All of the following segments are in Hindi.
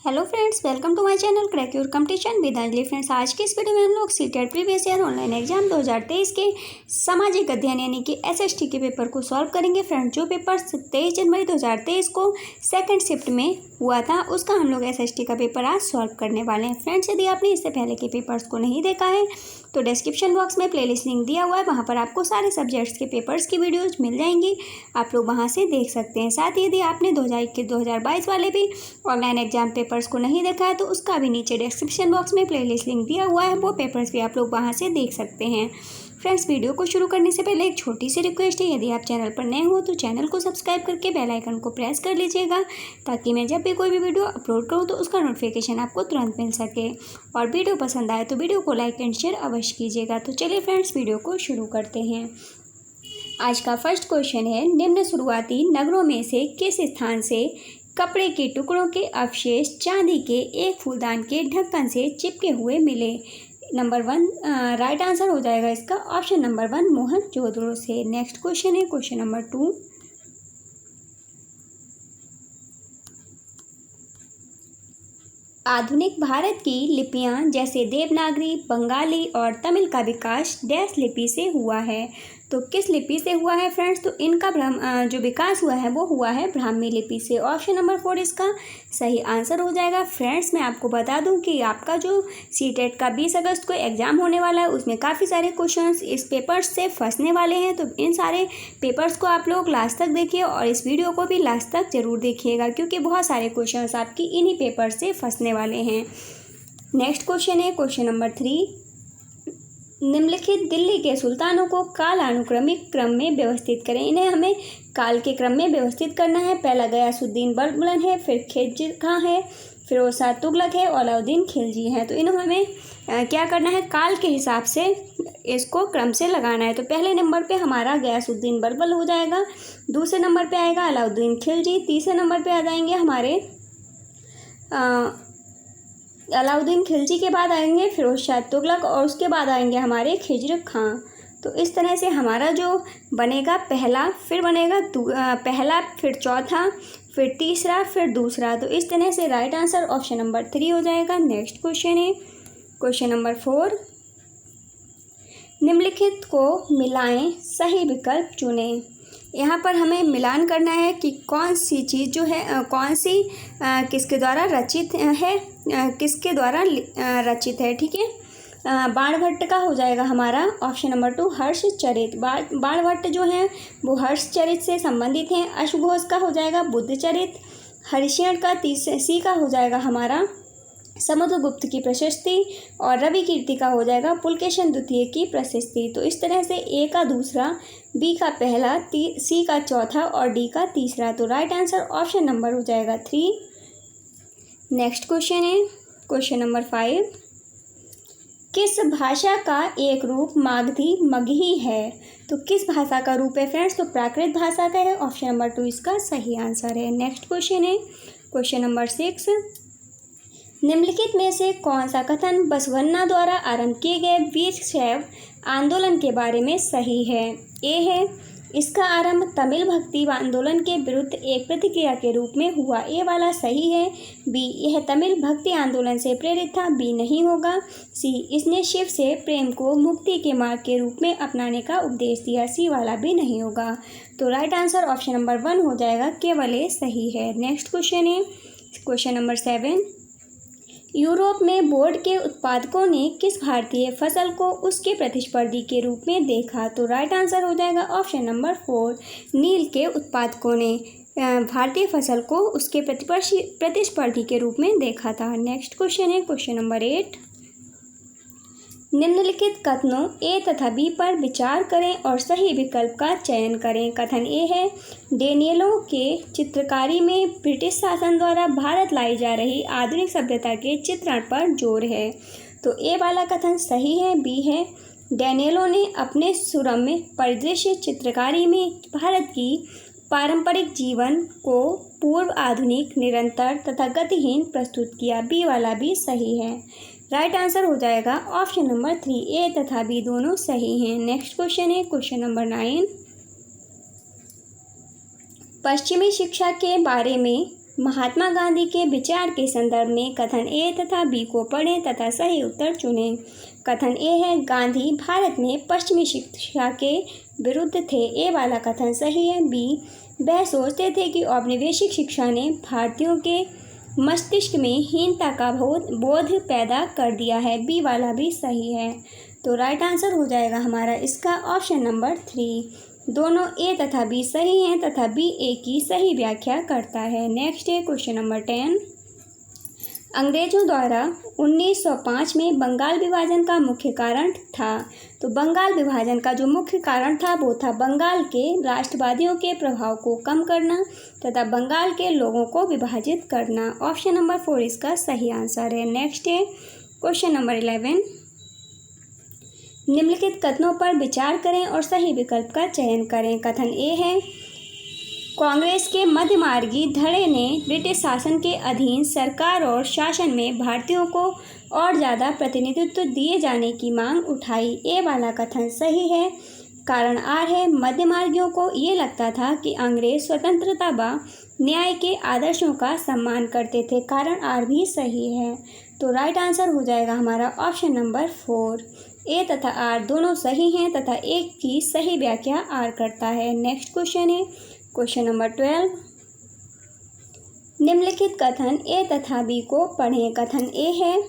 Hello friends, welcome to my channel crack your competition with Anjali. Friends, आज की इस वीडियो में हम लोग CTET previous year online exam 2023 के सामाजिक अध्ययन यानी कि एसएसटी के पेपर को सॉल्व करेंगे। फ्रेंड्स, जो पेपर 23 जनवरी 2023 को सेकंड शिफ्ट में हुआ था उसका हम लोग एसएसटी का पेपर आज सॉल्व करने वाले हैं। फ्रेंड्स, यदि आपने इससे पहले के पेपर्स को नहीं देखा है तो डिस्क्रिप्शन बॉक्स में प्लेलिस्ट लिंक दिया हुआ है, वहाँ पर आपको सारे सब्जेक्ट्स के पेपर्स की वीडियोज मिल जाएंगी, आप लोग वहाँ से देख सकते हैं। साथ ही यदि आपने 2021-2022 वाले भी ऑनलाइन एग्जाम पेपर्स को नहीं देखा है तो उसका भी नीचे डिस्क्रिप्शन बॉक्स में प्लेलिस्ट लिंक दिया हुआ है, वो पेपर्स भी आप लोग वहाँ से देख सकते हैं। फ्रेंड्स, वीडियो को शुरू करने से पहले एक छोटी सी रिक्वेस्ट है, यदि आप चैनल पर नए हो तो चैनल को सब्सक्राइब करके बेल आइकन को प्रेस कर लीजिएगा ताकि मैं जब भी कोई भी वीडियो अपलोड करूँ तो उसका नोटिफिकेशन आपको तुरंत मिल सके। और वीडियो पसंद आए तो वीडियो को लाइक एंड शेयर अवश्य कीजिएगा। तो चलिए फ्रेंड्स, वीडियो को शुरू करते हैं। आज का फर्स्ट क्वेश्चन है, निम्न शुरुआती नगरों में से किस स्थान से कपड़े के टुकड़ों के अवशेष चांदी के एक फूलदान के ढक्कन से चिपके हुए मिले? नंबर 1 राइट आंसर हो जाएगा इसका ऑप्शन नंबर 1 मोहनजोदड़ो से। नेक्स्ट क्वेश्चन है क्वेश्चन नंबर 2। आधुनिक भारत की लिपियां जैसे देवनागरी, बंगाली और तमिल का विकास डैश लिपि से हुआ है? तो किस लिपि से हुआ है फ्रेंड्स? तो इनका जो विकास हुआ है वो हुआ है ब्राह्मी लिपि से। ऑप्शन नंबर 4 इसका सही आंसर हो जाएगा। फ्रेंड्स, मैं आपको बता दूं कि आपका जो सीटेट का 20 अगस्त को एग्ज़ाम होने वाला है उसमें काफ़ी सारे क्वेश्चंस इस पेपर्स से फंसने वाले हैं, तो इन सारे पेपर्स को आप लोग लास्ट तक देखिए और इस वीडियो को भी लास्ट तक ज़रूर देखिएगा क्योंकि बहुत सारे क्वेश्चंस आपकी इन्हीं पेपर से फंसने वाले हैं। नेक्स्ट क्वेश्चन है क्वेश्चन नंबर 3। निम्नलिखित दिल्ली के सुल्तानों को कालानुक्रमिक क्रम में व्यवस्थित करें। इन्हें हमें काल के क्रम में व्यवस्थित करना है। पहला गयासुद्दीन बलबुलन है, फिर खिलजी खां है, फिरोज शाह तुगलक है, अलाउद्दीन खिलजी है। तो इन्हें हमें क्या करना है, काल के हिसाब से इसको क्रम से लगाना है। तो पहले नंबर पे हमारा गयासुद्दीन बलबल हो जाएगा, दूसरे नंबर पे आएगा अलाउद्दीन खिलजी, तीसरे नंबर पे आ जाएंगे हमारे अलाउद्दीन खिलजी के बाद आएंगे फिरोज शाह तुगलक और उसके बाद आएंगे हमारे खिज्र खां। तो इस तरह से हमारा जो बनेगा पहला, फिर बनेगा पहला, फिर चौथा, फिर तीसरा, फिर दूसरा। तो इस तरह से राइट आंसर ऑप्शन नंबर 3 हो जाएगा। नेक्स्ट क्वेश्चन है क्वेश्चन नंबर 4। निम्नलिखित को मिलाएं, सही विकल्प चुनें। यहाँ पर हमें मिलान करना है कि कौन सी चीज़ जो है कौन सी किसके द्वारा रचित है, किसके द्वारा रचित है। ठीक है, बाणभट्ट का हो जाएगा हमारा ऑप्शन नंबर 2 हर्षचरित। बाणभट्ट जो है वो हर्षचरित से संबंधित हैं। अश्वघोष का हो जाएगा बुद्धचरित। हरिशण का सी का हो जाएगा हमारा समुद्रगुप्त की प्रशस्ति और रवि कीर्ति का हो जाएगा पुलकेशन द्वितीय की प्रशस्ति। तो इस तरह से ए का दूसरा, बी का पहला, सी का चौथा और डी का तीसरा। तो राइट आंसर ऑप्शन नंबर हो जाएगा 3। नेक्स्ट क्वेश्चन है क्वेश्चन नंबर 5। किस भाषा का एक रूप मागधी मगही है? तो किस भाषा का रूप है फ्रेंड्स? तो प्राकृत भाषा का है। ऑप्शन नंबर 2 इसका सही आंसर है। नेक्स्ट क्वेश्चन है क्वेश्चन नंबर 6। निम्नलिखित में से कौन सा कथन बसवन्ना द्वारा आरंभ किए गए वीर शैव आंदोलन के बारे में सही है? ए है, इसका आरंभ तमिल भक्ति आंदोलन के विरुद्ध एक प्रतिक्रिया के रूप में हुआ। ए वाला सही है। बी, यह तमिल भक्ति आंदोलन से प्रेरित था। बी नहीं होगा। सी, इसने शिव से प्रेम को मुक्ति के मार्ग के रूप में अपनाने का उपदेश दिया। सी वाला भी नहीं होगा। तो राइट आंसर ऑप्शन नंबर 1 हो जाएगा, केवल ए सही है। नेक्स्ट क्वेश्चन है क्वेश्चन नंबर 7। यूरोप में बोर्ड के उत्पादकों ने किस भारतीय फसल को उसके प्रतिस्पर्धी के रूप में देखा? तो राइट आंसर हो जाएगा ऑप्शन नंबर 4 नील के उत्पादकों ने भारतीय फसल को उसके प्रतिस्पर्धी के रूप में देखा था। नेक्स्ट क्वेश्चन है क्वेश्चन नंबर 8। निम्नलिखित कथनों ए तथा बी पर विचार करें और सही विकल्प का चयन करें। कथन ए है, डेनियलों के चित्रकारी में ब्रिटिश शासन द्वारा भारत लाई जा रही आधुनिक सभ्यता के चित्रण पर जोर है। तो ए वाला कथन सही है। बी है, डेनियलों ने अपने सुरम्य परिदृश्य चित्रकारी में भारत की पारंपरिक जीवन को पूर्व आधुनिक, निरंतर तथा गतिहीन प्रस्तुत किया। बी वाला भी सही है। राइट आंसर हो जाएगा ऑप्शन नंबर 3 ए तथा बी दोनों सही हैं। नेक्स्ट क्वेश्चन है क्वेश्चन नंबर 9। पश्चिमी शिक्षा के बारे में महात्मा गांधी के विचार के संदर्भ में कथन ए तथा बी को पढ़ें तथा सही उत्तर चुनें। कथन ए है, गांधी भारत में पश्चिमी शिक्षा के विरुद्ध थे। ए वाला कथन सही है। बी, वह सोचते थे कि औपनिवेशिक शिक्षा ने भारतीयों के मस्तिष्क में हीनता का बोध पैदा कर दिया है। बी वाला भी सही है। तो राइट आंसर हो जाएगा हमारा इसका ऑप्शन नंबर 3। दोनों ए तथा बी सही हैं तथा बी ए की सही व्याख्या करता है। नेक्स्ट है क्वेश्चन नंबर 10। अंग्रेजों द्वारा 1905 में बंगाल विभाजन का मुख्य कारण था। तो बंगाल विभाजन का जो मुख्य कारण था वो था बंगाल के राष्ट्रवादियों के प्रभाव को कम करना तथा बंगाल के लोगों को विभाजित करना। ऑप्शन नंबर 4 इसका सही आंसर है। नेक्स्ट है क्वेश्चन नंबर 11। निम्नलिखित कथनों पर विचार करें और सही विकल्प का चयन करें। कथन ए है, कांग्रेस के मध्यमार्गी धड़े ने ब्रिटिश शासन के अधीन सरकार और शासन में भारतीयों को और ज़्यादा प्रतिनिधित्व दिए जाने की मांग उठाई। ए वाला कथन सही है। कारण आर है, मध्यमार्गियों को ये लगता था कि अंग्रेज स्वतंत्रता व न्याय के आदर्शों का सम्मान करते थे। कारण आर भी सही है। तो राइट आंसर हो जाएगा हमारा ऑप्शन नंबर 4। ए तथा आर दोनों सही हैं तथा एक की सही व्याख्या आर करता है। नेक्स्ट क्वेश्चन है क्वेश्चन नंबर 12। निम्नलिखित कथन ए तथा बी को पढ़ें। कथन ए है,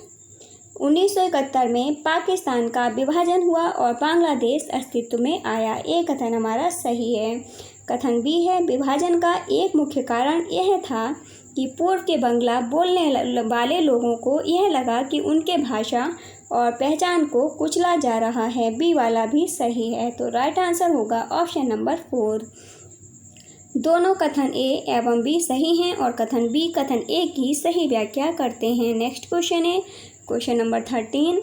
1971 में पाकिस्तान का विभाजन हुआ और बांग्लादेश अस्तित्व में आया। ए कथन हमारा सही है। कथन बी है, विभाजन का एक मुख्य कारण यह था कि पूर्व के बंगला बोलने वाले लोगों को यह लगा कि उनके भाषा और पहचान को कुचला जा रहा है। बी वाला भी सही है। तो राइट आंसर होगा ऑप्शन नंबर 4। दोनों कथन ए एवं बी सही हैं और कथन बी कथन ए की सही व्याख्या करते हैं। नेक्स्ट क्वेश्चन है क्वेश्चन नंबर 13।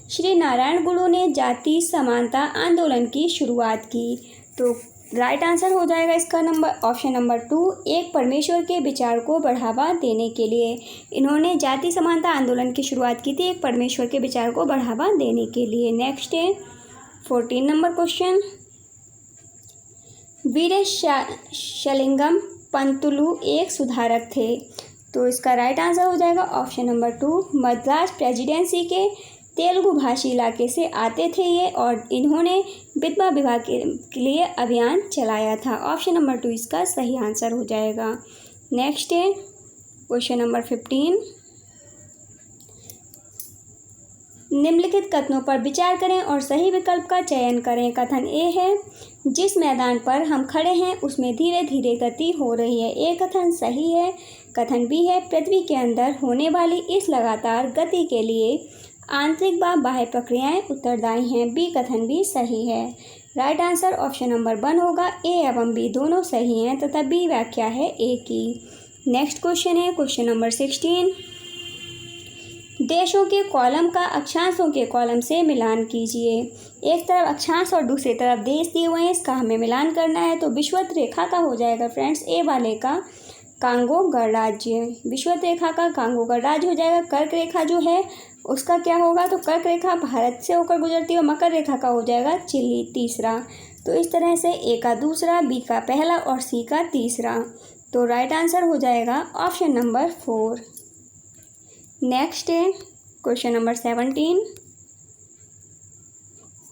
श्री नारायण गुरु ने जाति समानता आंदोलन की शुरुआत की। तो राइट आंसर हो जाएगा इसका ऑप्शन नंबर 2। एक परमेश्वर के विचार को बढ़ावा देने के लिए इन्होंने जाति समानता आंदोलन की शुरुआत की थी, एक परमेश्वर के विचार को बढ़ावा देने के लिए। नेक्स्ट है 14 नंबर क्वेश्चन। वीरेशलिंगम पंतुलु एक सुधारक थे। तो इसका राइट आंसर हो जाएगा ऑप्शन नंबर 2। मद्रास प्रेसिडेंसी के तेलुगु भाषी इलाके से आते थे ये और इन्होंने विधवा विवाह के लिए अभियान चलाया था। ऑप्शन नंबर 2 इसका सही आंसर हो जाएगा। नेक्स्ट है क्वेश्चन नंबर 15। निम्नलिखित कथनों पर विचार करें और सही विकल्प का चयन करें। कथन ए है, जिस मैदान पर हम खड़े हैं उसमें धीरे धीरे गति हो रही है। ए कथन सही है। कथन बी है, पृथ्वी के अंदर होने वाली इस लगातार गति के लिए आंतरिक व बाह्य प्रक्रियाएं उत्तरदायी हैं। बी कथन भी सही है। राइट आंसर ऑप्शन नंबर 1 होगा। ए एवं बी दोनों सही हैं तथा बी व्याख्या है ए की। नेक्स्ट क्वेश्चन है क्वेश्चन नंबर 16। देशों के कॉलम का अक्षांशों के कॉलम से मिलान कीजिए। एक तरफ अक्षांश और दूसरी तरफ देश दिए हुए हैं, इसका हमें मिलान करना है। तो विषुवत रेखा का हो जाएगा फ्रेंड्स ए वाले का कांगो गणराज्य। विषुवत रेखा का कांगो गणराज्य हो जाएगा। कर्क रेखा जो है उसका क्या होगा, तो कर्क रेखा भारत से होकर गुजरती है और मकर रेखा का हो जाएगा चिली तीसरा। तो इस तरह से ए का दूसरा, बी का पहला और सी का तीसरा। तो राइट आंसर हो जाएगा ऑप्शन नंबर 4। नेक्स्ट है क्वेश्चन नंबर 17।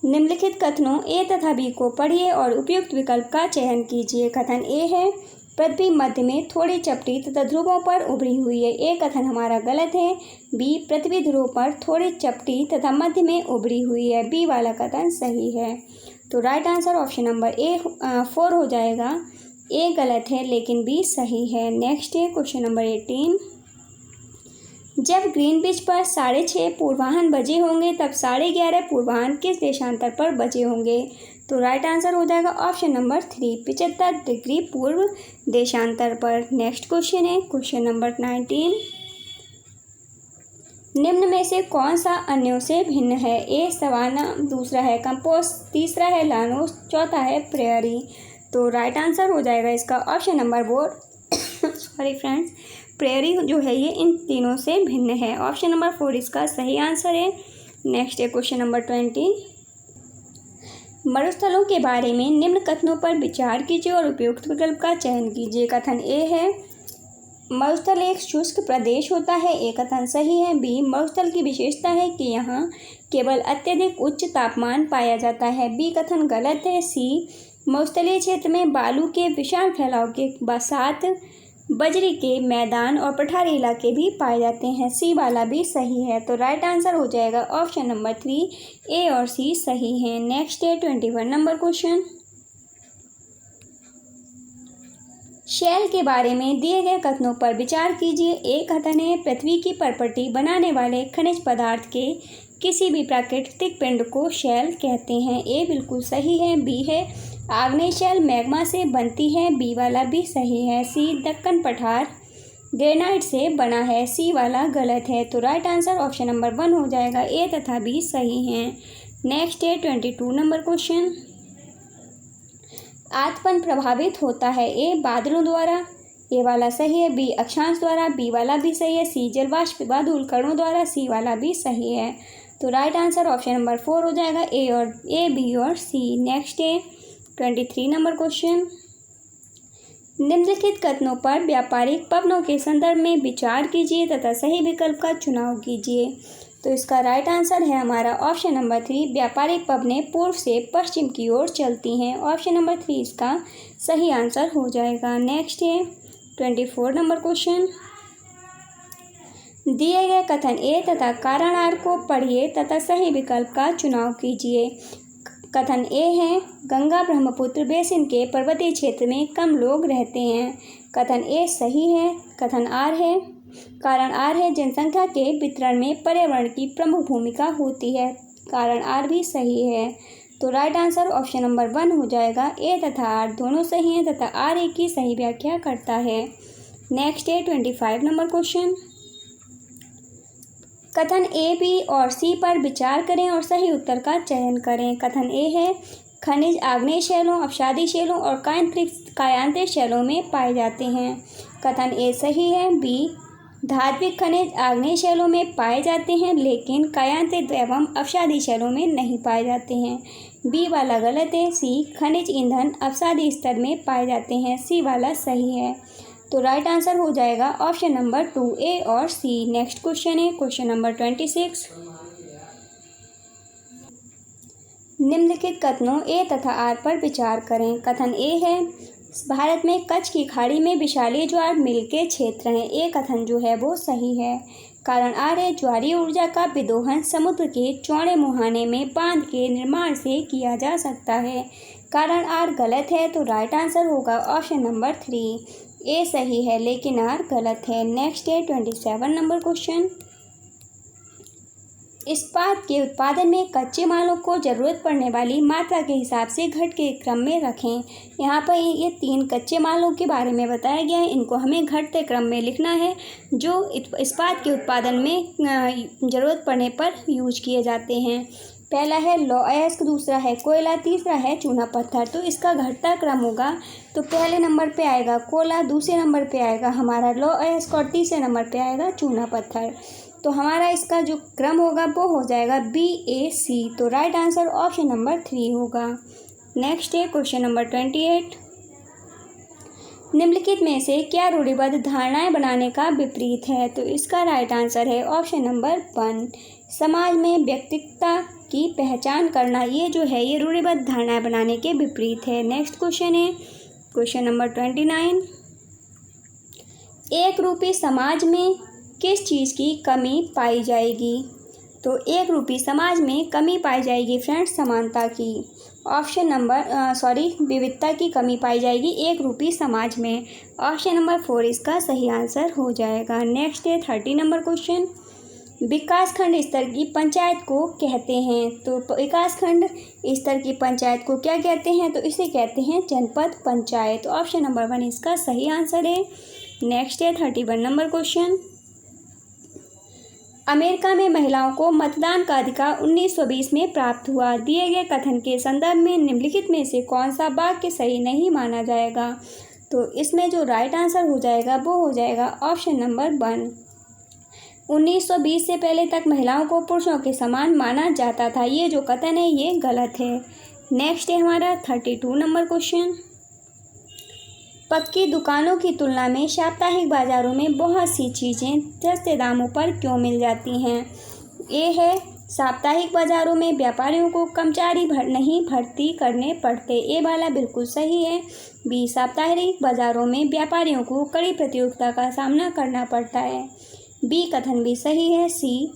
निम्नलिखित कथनों ए तथा बी को पढ़िए और उपयुक्त विकल्प का चयन कीजिए। कथन ए है, पृथ्वी मध्य में थोड़ी चपटी तथा ध्रुवों पर उभरी हुई है। ए कथन हमारा गलत है। बी, पृथ्वी ध्रुव पर थोड़ी चपटी तथा मध्य में उभरी हुई है। बी वाला कथन सही है। तो राइट आंसर ऑप्शन नंबर 4 हो जाएगा। ए गलत है लेकिन बी सही है। नेक्स्ट है क्वेश्चन नंबर 18। जब ग्रीनविच पर 6:30 पूर्वाह्न बजे होंगे तब 11:30 पूर्वाह्न किस देशांतर पर बजे होंगे। तो राइट आंसर हो जाएगा ऑप्शन नंबर 3, 75 डिग्री पूर्व देशांतर पर। नेक्स्ट क्वेश्चन है क्वेश्चन नंबर 19। निम्न में से कौन सा अन्यों से भिन्न है। ए सवाना, दूसरा है कंपोस्ट, तीसरा है लानोस, चौथा है प्रेयरी। तो राइट आंसर हो जाएगा इसका option number 4 sorry friends, prairie जो है ये इन तीनों से भिन्न है। ऑप्शन नंबर 4 इसका सही आंसर है। नेक्स्ट है क्वेश्चन नंबर 20। मरुस्थलों के बारे में निम्न कथनों पर विचार कीजिए और उपयुक्त विकल्प का चयन कीजिए। कथन ए है, मरुस्थल एक शुष्क प्रदेश होता है, ए कथन सही है। बी, मरुस्थल की विशेषता है कि यहाँ केवल अत्यधिक उच्च तापमान पाया जाता है, बी कथन गलत है। सी, मरुस्थलीय क्षेत्र में बालू के विशाल फैलाव के साथ बजरी के मैदान और पठारी इलाके भी पाए जाते हैं, सी वाला भी सही है। तो राइट आंसर हो जाएगा ऑप्शन नंबर 3, ए और सी सही है। नेक्स्ट है 21 नंबर क्वेश्चन। शैल के बारे में दिए गए कथनों पर विचार कीजिए। एक कथन है, पृथ्वी की परपटी बनाने वाले खनिज पदार्थ के किसी भी प्राकृतिक पिंड को शैल कहते हैं, ए बिल्कुल सही है। बी है, आग्नेय शैल मैग्मा से बनती है, बी वाला भी सही है। सी, दक्कन पठार ग्रेनाइट से बना है, सी वाला गलत है। तो राइट आंसर ऑप्शन नंबर 1 हो जाएगा, ए तथा बी सही हैं। नेक्स्ट है 22 नंबर क्वेश्चन। आतपन प्रभावित होता है, ए बादलों द्वारा, ए वाला सही है। बी, अक्षांश द्वारा, बी वाला भी सही है। सी, जलवाष्प व धूलकणों द्वारा, सी वाला भी सही है। तो राइट आंसर ऑप्शन नंबर 4 हो जाएगा, ए, बी और सी। नेक्स्ट है 23 नंबर क्वेश्चन। निम्नलिखित कथनों पर व्यापारिक पवनों के संदर्भ में विचार कीजिए तथा सही विकल्प का चुनाव कीजिए। तो इसका राइट आंसर है हमारा ऑप्शन नंबर 3, व्यापारिक पवनें पूर्व से पश्चिम की ओर चलती हैं, ऑप्शन नंबर 3 इसका सही आंसर हो जाएगा। नेक्स्ट है 24 नंबर क्वेश्चन। दिए गए कथन ए तथा कारण आर को पढ़िए तथा सही विकल्प का चुनाव कीजिए। कथन ए है, गंगा ब्रह्मपुत्र बेसिन के पर्वतीय क्षेत्र में कम लोग रहते हैं, कथन ए सही है। कथन आर है, कारण आर है, जनसंख्या के वितरण में पर्यावरण की प्रमुख भूमिका होती है, कारण आर भी सही है। तो राइट आंसर ऑप्शन नंबर 1 हो जाएगा, ए तथा आर दोनों सही हैं तथा आर ए की सही व्याख्या करता है। नेक्स्ट है 25 नंबर क्वेश्चन। कथन ए, बी और सी पर विचार करें और सही उत्तर का चयन करें। कथन ए है, खनिज आग्नेय शैलों, अपसादी शैलों और कायांतरित शैलों में पाए जाते हैं, कथन ए सही है। बी, धात्विक खनिज आग्नेय शैलों में पाए जाते हैं लेकिन कायांतरित एवं अपसादी शैलों में नहीं पाए जाते हैं, बी वाला गलत है। सी, खनिज ईंधन अपसादी स्तर में पाए जाते हैं, सी वाला सही है। तो राइट आंसर हो जाएगा ऑप्शन नंबर 2, ए और सी। नेक्स्ट क्वेश्चन है क्वेश्चन नंबर 26। निम्नलिखित कथनों ए तथा आर पर विचार करें। कथन ए है, भारत में कच्छ की खाड़ी में विशालीय ज्वार मिल के क्षेत्र हैं, ए कथन जो है वो सही है। कारण आर है, ज्वारीय ऊर्जा का विदोहन समुद्र के चौड़े मुहाने में बांध के निर्माण से किया जा सकता है, कारण आर गलत है। तो राइट आंसर होगा ऑप्शन नंबर 3, ए सही है लेकिन आर गलत है। नेक्स्ट है 27 नंबर क्वेश्चन। इस्पात के उत्पादन में कच्चे मालों को जरूरत पड़ने वाली मात्रा के हिसाब से घट के क्रम में रखें। यहाँ पर ये 3 कच्चे मालों के बारे में बताया गया है, इनको हमें घटते क्रम में लिखना है जो इस्पात के उत्पादन में ज़रूरत पड़ने पर यूज किए जाते हैं। पहला है लौह अयस्क, दूसरा है कोयला, तीसरा है चूना पत्थर। तो इसका घटता क्रम होगा तो पहले नंबर पे आएगा कोयला, दूसरे नंबर पे आएगा हमारा लौह अयस्क और तीसरे नंबर पे आएगा चूना पत्थर। तो हमारा इसका जो क्रम होगा वो हो जाएगा BAC। तो राइट आंसर ऑप्शन नंबर 3 होगा। नेक्स्ट है क्वेश्चन नंबर 28। निम्नलिखित में से क्या रूढ़िबद्ध धारणाएं बनाने का विपरीत है? तो इसका राइट आंसर है ऑप्शन नंबर 1, समाज में व्यक्तित्व की पहचान करना। ये जो है ये रूढ़िबद्ध धारणाएं बनाने के विपरीत है। नेक्स्ट क्वेश्चन है क्वेश्चन नंबर 29। एक रूपी समाज में किस चीज़ की कमी पाई जाएगी? तो एक रूपी समाज में कमी पाई जाएगी फ्रेंड्स समानता की। ऑप्शन नंबर विविधता की कमी पाई जाएगी एक रूपी समाज में। ऑप्शन नंबर 4 इसका सही आंसर हो जाएगा। नेक्स्ट है 30 नंबर क्वेश्चन। विकासखंड स्तर की पंचायत को कहते हैं। तो विकासखंड स्तर की पंचायत को क्या कहते हैं? तो इसे कहते हैं जनपद पंचायत। ऑप्शन नंबर 1 इसका सही आंसर है। नेक्स्ट है 31 नंबर क्वेश्चन। अमेरिका में महिलाओं को मतदान का अधिकार 1920 में प्राप्त हुआ। दिए गए कथन के संदर्भ में निम्नलिखित में से कौन सा वाक्य सही नहीं माना जाएगा? तो इसमें जो राइट आंसर हो जाएगा वो हो जाएगा ऑप्शन नंबर 1। 1920 से पहले तक महिलाओं को पुरुषों के समान माना जाता था। ये जो कथन है ये गलत है। नेक्स्ट है हमारा 32 नंबर क्वेश्चन। पक्की दुकानों की तुलना में साप्ताहिक बाज़ारों में बहुत सी चीज़ें सस्ते दामों पर क्यों मिल जाती हैं? ए है, साप्ताहिक बाज़ारों में व्यापारियों को कर्मचारी नहीं भर्ती करने पड़ते। ए वाला बिल्कुल सही है। बी, साप्ताहिक बाज़ारों में व्यापारियों को कड़ी प्रतियोगिता का सामना करना पड़ता है। बी कथन भी सही है। सी,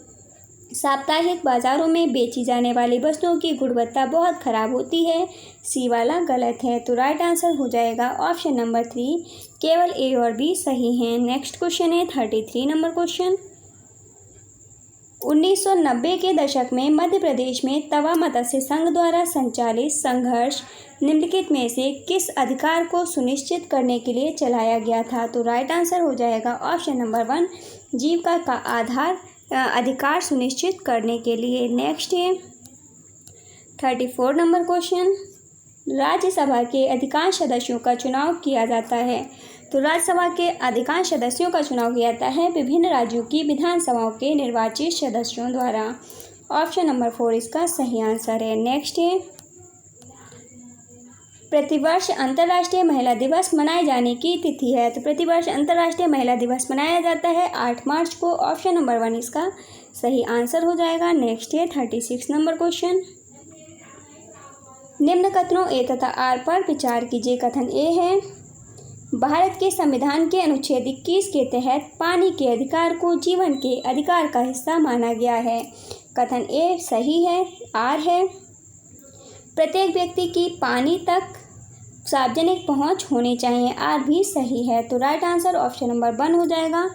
साप्ताहिक बाज़ारों में बेची जाने वाली वस्तुओं की गुणवत्ता बहुत खराब होती है। सी वाला गलत है। तो राइट आंसर हो जाएगा ऑप्शन नंबर 3, केवल ए और बी सही हैं। नेक्स्ट क्वेश्चन है 33 नंबर क्वेश्चन। 1990 के दशक में मध्य प्रदेश में तवा मत्स्य संघ द्वारा संचालित संघर्ष निम्नलिखित में से किस अधिकार को सुनिश्चित करने के लिए चलाया गया था? तो राइट आंसर हो जाएगा ऑप्शन नंबर 1, जीविका का अधिकार सुनिश्चित करने के लिए। नेक्स्ट है 34 नंबर क्वेश्चन। राज्यसभा के अधिकांश सदस्यों का चुनाव किया जाता है। तो राज्यसभा के अधिकांश सदस्यों का चुनाव किया जाता है विभिन्न राज्यों की विधानसभाओं के निर्वाचित सदस्यों द्वारा। ऑप्शन नंबर 4 इसका सही आंसर है। नेक्स्ट है, प्रतिवर्ष अंतर्राष्ट्रीय महिला दिवस मनाए जाने की तिथि है। तो प्रतिवर्ष अंतर्राष्ट्रीय महिला दिवस मनाया जाता है 8 मार्च को। ऑप्शन नंबर 1 इसका सही आंसर हो जाएगा। नेक्स्ट है 36 नंबर क्वेश्चन। निम्न कथनों ए तथा आर पर विचार कीजिए। कथन ए है, भारत के संविधान के अनुच्छेद 21 के तहत पानी के अधिकार को जीवन के अधिकार का हिस्सा माना गया है। कथन ए सही है। आर है, प्रत्येक व्यक्ति की पानी तक सार्वजनिक पहुंच होनी चाहिए। आर भी सही है। तो राइट आंसर ऑप्शन नंबर 1 हो जाएगा।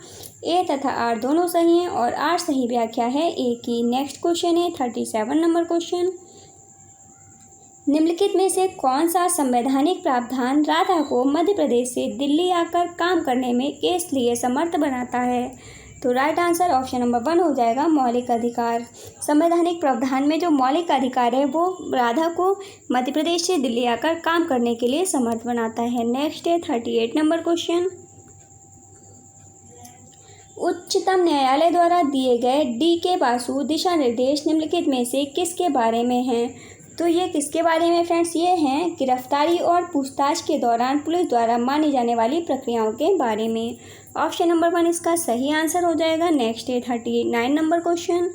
ए तथा आर दोनों सही हैं और आर सही व्याख्या है ए की। नेक्स्ट क्वेश्चन है 37 नंबर क्वेश्चन। निम्नलिखित में से कौन सा संवैधानिक प्रावधान राधा को मध्य प्रदेश से दिल्ली आकर काम करने में केस लिए समर्थ बनाता है? तो राइट आंसर ऑप्शन नंबर 1 हो जाएगा, मौलिक अधिकार। संवैधानिक प्रावधान में जो मौलिक अधिकार है वो राधा को मध्य प्रदेश से दिल्ली आकर काम करने के लिए समर्थ बनाता है। नेक्स्ट है 38 नंबर क्वेश्चन। उच्चतम न्यायालय द्वारा दिए गए डी.के. बासु दिशा निर्देश निम्नलिखित में से किसके बारे में हैं? तो ये किसके बारे में फ्रेंड्स? ये हैं गिरफ्तारी और पूछताछ के दौरान पुलिस द्वारा मानी जाने वाली प्रक्रियाओं के बारे में। ऑप्शन नंबर 1 इसका सही आंसर हो जाएगा। नेक्स्ट है 39 number question.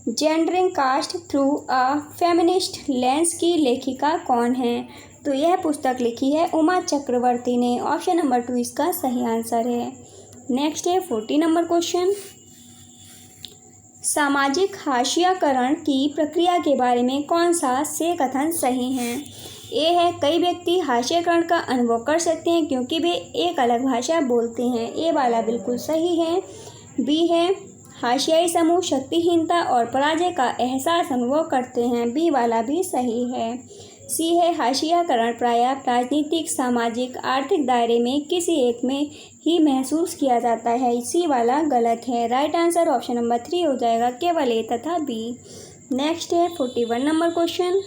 Gendering caste through a feminist lens की लेखिका कौन है? तो यह पुस्तक लिखी है उमा चक्रवर्ती ने। ऑप्शन नंबर 2 इसका सही आंसर है। नेक्स्ट है 40 नंबर क्वेश्चन। सामाजिक हाशियाकरण की प्रक्रिया के बारे में कौन सा से कथन सही हैं? ए है, कई व्यक्ति हाशियाकरण का अनुभव कर सकते हैं क्योंकि वे एक अलग भाषा बोलते हैं। ए वाला बिल्कुल सही है। बी है, हाशियाई समूह शक्तिहीनता और पराजय का एहसास अनुभव करते हैं। बी वाला भी सही है। सी है, हाशियाकरण प्रायः राजनीतिक, सामाजिक, आर्थिक दायरे में किसी एक में ही महसूस किया जाता है। सी वाला गलत है। राइट आंसर ऑप्शन नंबर 3 हो जाएगा, केवल ए तथा बी। नेक्स्ट है 41 नंबर क्वेश्चन।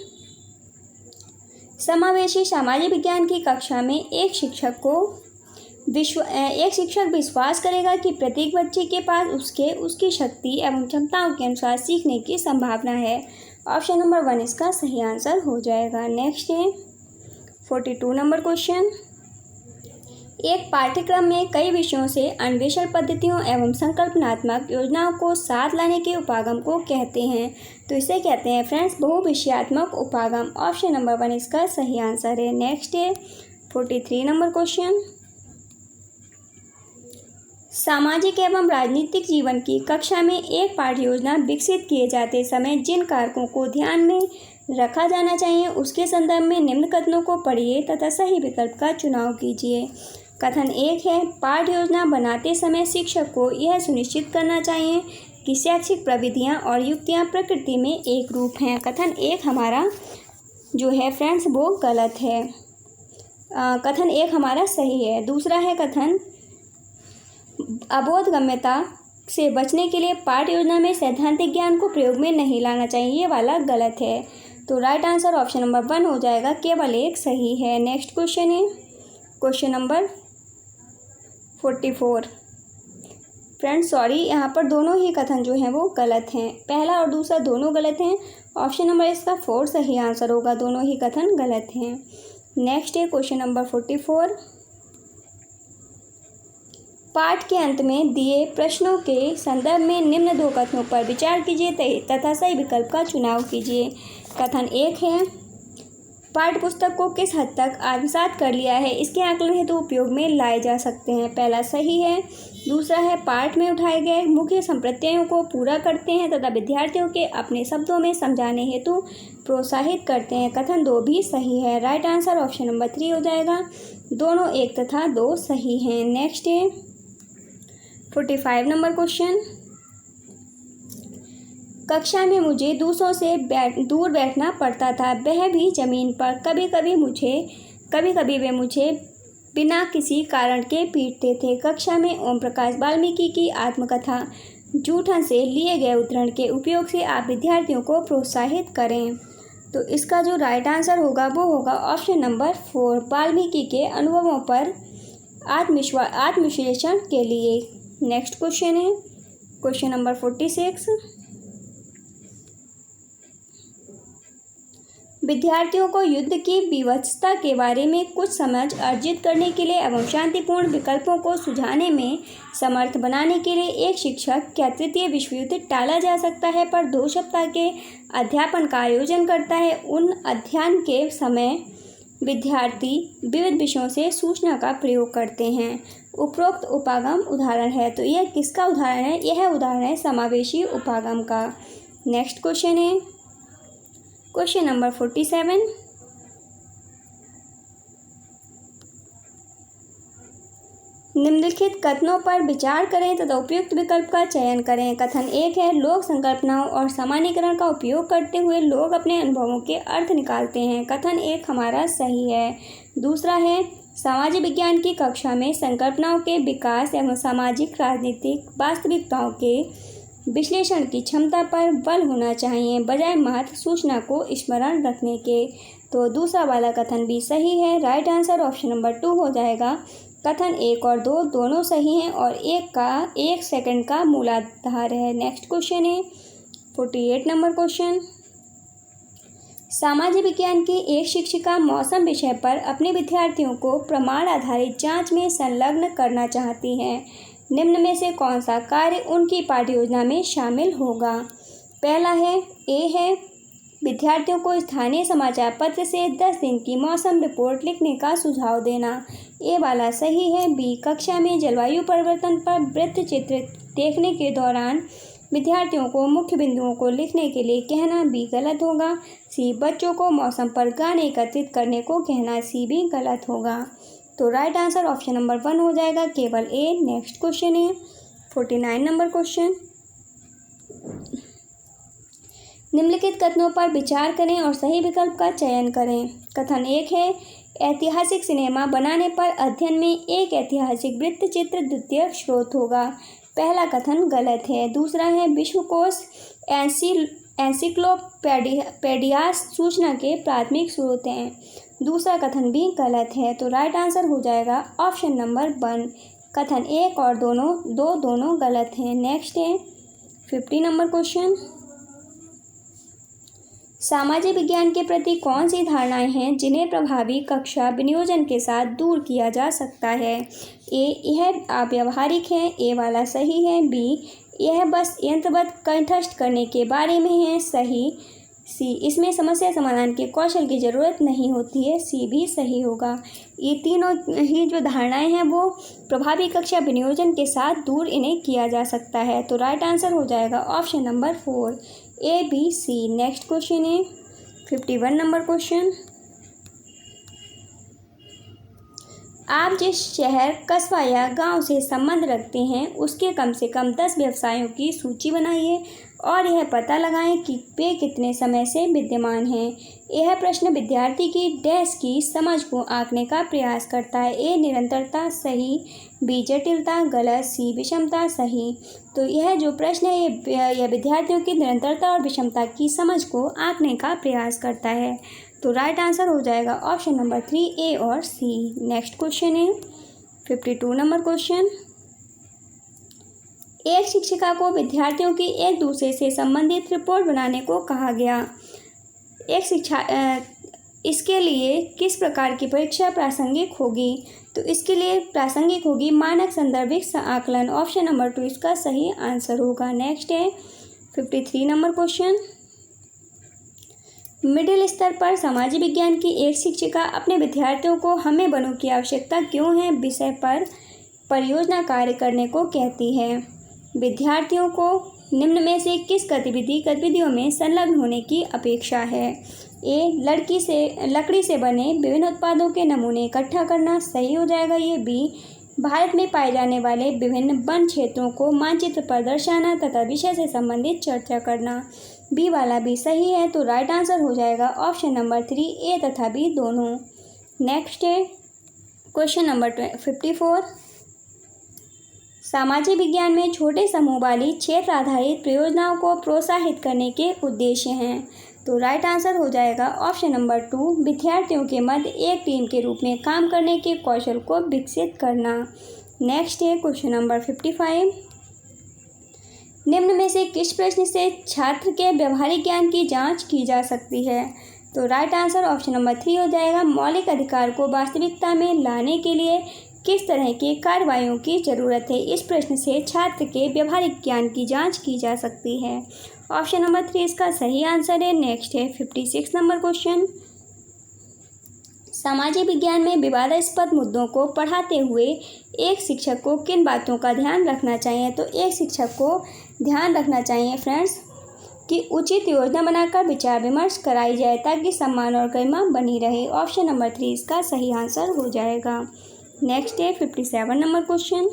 समावेशी सामाजिक विज्ञान की कक्षा में एक शिक्षक विश्वास करेगा कि प्रत्येक बच्चे के पास उसकी शक्ति एवं क्षमताओं के अनुसार सीखने की संभावना है। ऑप्शन नंबर 1 इसका सही आंसर हो जाएगा। नेक्स्ट है 42 नंबर क्वेश्चन। एक पाठ्यक्रम में कई विषयों से अन्वेषण पद्धतियों एवं संकल्पनात्मक योजनाओं को साथ लाने के उपागम को कहते हैं। तो इसे कहते हैं फ्रेंड्स बहुविषयात्मक उपागम। ऑप्शन नंबर 1 इसका सही आंसर है। नेक्स्ट है 43 नंबर क्वेश्चन। सामाजिक एवं राजनीतिक जीवन की कक्षा में एक पाठ्य योजना विकसित किए जाते समय जिन कारकों को ध्यान में रखा जाना चाहिए उसके संदर्भ में निम्न कथनों को पढ़िए तथा सही विकल्प का चुनाव कीजिए। कथन 1 है, पाठ्य योजना बनाते समय शिक्षक को यह सुनिश्चित करना चाहिए कि शैक्षिक प्रविधियाँ और युक्तियाँ प्रकृति में एक रूप हैं। कथन 1 हमारा जो है फ्रेंड्स वो गलत है। कथन 1 हमारा सही है। दूसरा है कथन, अबोधगम्यता से बचने के लिए पाठ्य योजना में सैद्धांतिक ज्ञान को प्रयोग में नहीं लाना चाहिए। ये वाला गलत है। तो राइट आंसर ऑप्शन नंबर 1 हो जाएगा, केवल एक सही है। नेक्स्ट क्वेश्चन है क्वेश्चन नंबर 44। फ्रेंड्स सॉरी, यहाँ पर दोनों ही कथन जो हैं वो गलत हैं। पहला और दूसरा दोनों गलत हैं। ऑप्शन नंबर इसका 4 सही आंसर होगा। दोनों ही कथन गलत हैं। नेक्स्ट है क्वेश्चन नंबर 44। पाठ के अंत में दिए प्रश्नों के संदर्भ में निम्न 2 कथनों पर विचार कीजिए तथा सही विकल्प का चुनाव कीजिए। कथन 1 है, पाठ्य पुस्तक को किस हद तक आत्मसात कर लिया है, इसके आकलन हेतु उपयोग में लाए जा सकते हैं। पहला सही है। दूसरा है, पाठ में उठाए गए मुख्य संप्रत्ययों को पूरा करते हैं तथा विद्यार्थियों के अपने शब्दों में समझाने हेतु प्रोत्साहित करते हैं। कथन 2 भी सही है। राइट आंसर ऑप्शन नंबर 3 हो जाएगा। दोनों 1 तथा 2 सही हैं। नेक्स्ट है 45 नंबर क्वेश्चन। कक्षा में मुझे दूसरों से दूर बैठना पड़ता था, वह भी ज़मीन पर। कभी कभी वे मुझे बिना किसी कारण के पीटते थे। कक्षा में ओम प्रकाश वाल्मीकि की आत्मकथा जूठन से लिए गए उदाहरण के उपयोग से आप विद्यार्थियों को प्रोत्साहित करें। तो इसका जो राइट आंसर होगा वो होगा ऑप्शन नंबर 4, वाल्मीकि के अनुभवों पर आत्मविश्लेषण के लिए। नेक्स्ट क्वेश्चन है क्वेश्चन नंबर 46। विद्यार्थियों को युद्ध की विवक्षता के बारे में कुछ समझ अर्जित करने के लिए एवं शांतिपूर्ण विकल्पों को सुझाने में समर्थ बनाने के लिए एक शिक्षक क्या तृतीय विश्व युद्ध टाला जा सकता है पर 2 सप्ताह के अध्यापन का आयोजन करता है। उन अध्ययन के समय विद्यार्थी विविध विषयों से सूचना का प्रयोग करते हैं। उपरोक्त उपागम उदाहरण है। तो यह किसका उदाहरण है? यह उदाहरण है समावेशी उपागम का। नेक्स्ट क्वेश्चन है क्वेश्चन नंबर 47। निम्नलिखित कथनों पर विचार करें तथा उपयुक्त विकल्प का चयन करें। कथन 1 है, लोक संकल्पनाओं और सामान्यीकरण का उपयोग करते हुए लोग अपने अनुभवों के अर्थ निकालते हैं। कथन 1 हमारा सही है। दूसरा है, सामाजिक विज्ञान की कक्षा में संकल्पनाओं के विकास एवं सामाजिक राजनीतिक वास्तविकताओं के विश्लेषण की क्षमता पर बल होना चाहिए बजाय महत्व सूचना को स्मरण रखने के। तो दूसरा वाला कथन भी सही है। राइट आंसर ऑप्शन नंबर 2 हो जाएगा। कथन 1 और 2 दोनों सही हैं और 1 सेकंड का मूलाधार है। नेक्स्ट क्वेश्चन है 48 नंबर क्वेश्चन। सामाजिक विज्ञान की एक शिक्षिका मौसम विषय पर अपने विद्यार्थियों को प्रमाण आधारित जांच में संलग्न करना चाहती हैं। निम्न में से कौन सा कार्य उनकी पाठ्य योजना में शामिल होगा? पहला है, ए है, विद्यार्थियों को स्थानीय समाचार पत्र से 10 दिन की मौसम रिपोर्ट लिखने का सुझाव देना। ए वाला सही है। बी, कक्षा में जलवायु परिवर्तन पर वृत्त चित्र देखने के दौरान विद्यार्थियों को मुख्य बिंदुओं को लिखने के लिए कहना। बी गलत होगा। सी, बच्चों को मौसम पर गाने एकत्रित करने को कहना। सी भी गलत होगा। तो राइट आंसर ऑप्शन नंबर 1 हो जाएगा, केवल ए। नेक्स्ट क्वेश्चन है 49 नंबर क्वेश्चन। निम्नलिखित कथनों पर विचार करें और सही विकल्प का चयन करें। कथन 1 है, ऐतिहासिक सिनेमा बनाने पर अध्ययन में एक ऐतिहासिक वृत्त चित्र द्वितीय स्रोत होगा। पहला कथन गलत है। दूसरा है, विश्वकोश एनसाइक्लोपीडिया सूचना के प्राथमिक स्रोत हैं। दूसरा कथन भी गलत है। तो राइट आंसर हो जाएगा ऑप्शन नंबर 1। कथन 1 और 2 दोनों गलत हैं। नेक्स्ट है 50 नंबर क्वेश्चन। सामाजिक विज्ञान के प्रति कौन सी धारणाएं हैं जिन्हें प्रभावी कक्षा विनियोजन के साथ दूर किया जा सकता है? ए, यह अव्यावहारिक है। ए वाला सही है। बी, यह बस यंत्रवत कंठस्थ करने के बारे में है। सही। सी, इसमें समस्या समाधान के कौशल की ज़रूरत नहीं होती है। सी भी सही होगा। ये तीनों ही जो धारणाएं हैं वो प्रभावी कक्षा विनियोजन के साथ दूर इन्हें किया जा सकता है। तो राइट आंसर हो जाएगा option number 4, A, B, C. Next question है 51 नंबर क्वेश्चन। आप जिस शहर, कस्बा या गांव से संबंध रखते हैं उसके कम से कम 10 व्यवसायों की सूची बनाइए और यह पता लगाएं कि वे कितने समय से विद्यमान हैं। यह प्रश्न विद्यार्थी की डैश की समझ को आंकने का प्रयास करता है। ए, निरंतरता सही। बी, जटिलता गलत। सी, विषमता सही। तो यह जो प्रश्न है यह विद्यार्थियों की निरंतरता और विषमता की समझ को आंकने का प्रयास करता है। तो राइट आंसर हो जाएगा ऑप्शन नंबर 3, ए और सी। नेक्स्ट क्वेश्चन है 52 नंबर क्वेश्चन। एक शिक्षिका को विद्यार्थियों की एक दूसरे से संबंधित रिपोर्ट बनाने को कहा गया। इसके लिए किस प्रकार की परीक्षा प्रासंगिक होगी? तो इसके लिए प्रासंगिक होगी मानक संदर्भिक आकलन। ऑप्शन नंबर 2 इसका सही आंसर होगा। नेक्स्ट है 53 नंबर क्वेश्चन। मिडिल स्तर पर समाज विज्ञान की एक शिक्षिका अपने विद्यार्थियों को हमें बनों की आवश्यकता क्यों है विषय पर परियोजना कार्य करने को कहती है। विद्यार्थियों को निम्न में से किस गतिविधियों में संलग्न होने की अपेक्षा है। ए लकड़ी से बने विभिन्न उत्पादों के नमूने इकट्ठा करना, सही हो जाएगा ये। बी भारत में पाए जाने वाले विभिन्न वन क्षेत्रों को मानचित्र पर दर्शाना तथा विषय से संबंधित चर्चा करना। बी वाला भी सही है, तो राइट आंसर हो जाएगा ऑप्शन नंबर 3 ए तथा बी दोनों। नेक्स्ट है क्वेश्चन नंबर 54। सामाजिक विज्ञान में छोटे समूह वाली क्षेत्र आधारित परियोजनाओं को प्रोत्साहित करने के उद्देश्य हैं, तो राइट आंसर हो जाएगा ऑप्शन नंबर 2 विद्यार्थियों के मध्य एक टीम के रूप में काम करने के कौशल को विकसित करना। नेक्स्ट है क्वेश्चन नंबर 55। निम्न में से किस प्रश्न से छात्र के व्यवहारिक ज्ञान की जांच की जा सकती है, तो राइट आंसर ऑप्शन नंबर 3 हो जाएगा। मौलिक अधिकार को वास्तविकता में लाने के लिए किस तरह की कार्रवाइयों की ज़रूरत है। इस प्रश्न से छात्र के व्यवहारिक ज्ञान की जांच की जा सकती है। ऑप्शन नंबर 3 इसका सही आंसर है। नेक्स्ट है 56 नंबर क्वेश्चन। सामाजिक विज्ञान में विवादास्पद मुद्दों को पढ़ाते हुए एक शिक्षक को किन बातों का ध्यान रखना चाहिए, तो एक शिक्षक को ध्यान रखना चाहिए फ्रेंड्स कि उचित योजना बनाकर विचार विमर्श कराई जाए ताकि सम्मान और गरिमा बनी रहे। ऑप्शन नंबर 3 इसका सही आंसर हो जाएगा। नेक्स्ट है 57 नंबर क्वेश्चन।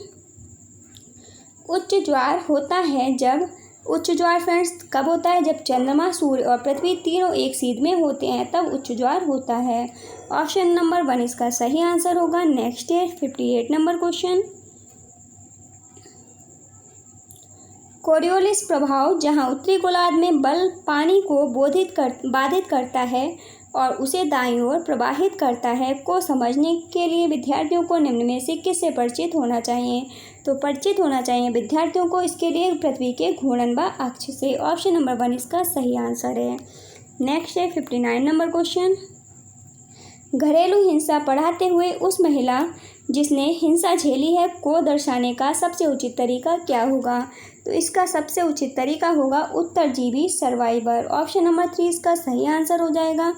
उच्च ज्वार होता है जब उच्च ज्वार फ्रेंड्स कब होता है, जब चंद्रमा, सूर्य और पृथ्वी तीनों एक सीध में होते हैं तब उच्च ज्वार होता है। ऑप्शन नंबर 1 इसका सही आंसर होगा। नेक्स्ट है 58 नंबर क्वेश्चन। कोरियोलिस प्रभाव जहां उत्तरी गोलार्ध में बल पानी को बाधित करता है और उसे दाईं ओर प्रवाहित करता है को समझने के लिए विद्यार्थियों को निम्न में से किससे परिचित होना चाहिए, तो परिचित होना चाहिए विद्यार्थियों को इसके लिए पृथ्वी के घूर्णन व अक्ष से। ऑप्शन नंबर 1 इसका सही आंसर है। नेक्स्ट है 59 नंबर क्वेश्चन। घरेलू हिंसा पढ़ाते हुए उस महिला जिसने हिंसा झेली है को दर्शाने का सबसे उचित तरीका क्या होगा, तो इसका सबसे उचित तरीका होगा उत्तरजीवी सर्वाइवर। ऑप्शन नंबर 3 इसका सही आंसर हो जाएगा।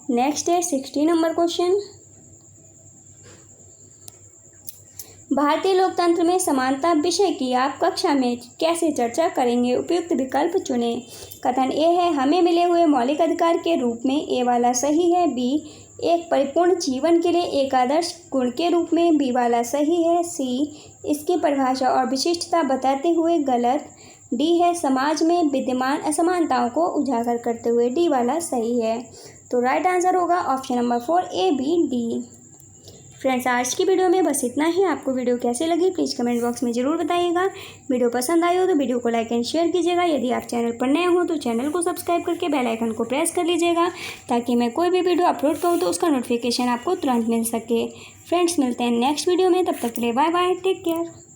नेक्स्ट है 60 नंबर क्वेश्चन। भारतीय लोकतंत्र में समानता विषय की आप कक्षा में कैसे चर्चा करेंगे, उपयुक्त विकल्प चुनें। कथन ए है हमें मिले हुए मौलिक अधिकार के रूप में, ए वाला सही है। बी एक परिपूर्ण जीवन के लिए एक आदर्श गुण के रूप में, बी वाला सही है। सी इसकी परिभाषा और विशिष्टता बताते हुए, गलत। डी है समाज में विद्यमान असमानताओं को उजागर करते हुए, डी वाला सही है। तो राइट आंसर होगा option number 4 A B D. Friends आज की वीडियो में बस इतना ही। आपको वीडियो कैसी लगी प्लीज़ कमेंट बॉक्स में ज़रूर बताइएगा। वीडियो पसंद आई हो तो वीडियो को लाइक एंड शेयर कीजिएगा। यदि आप चैनल पर नए हो तो चैनल को सब्सक्राइब करके बेल आइकन को प्रेस कर लीजिएगा ताकि मैं कोई भी वीडियो अपलोड करूँ तो उसका नोटिफिकेशन आपको तुरंत मिल सके। फ्रेंड्स मिलते हैं नेक्स्ट वीडियो में, तब तक के लिए बाय बाय, टेक केयर।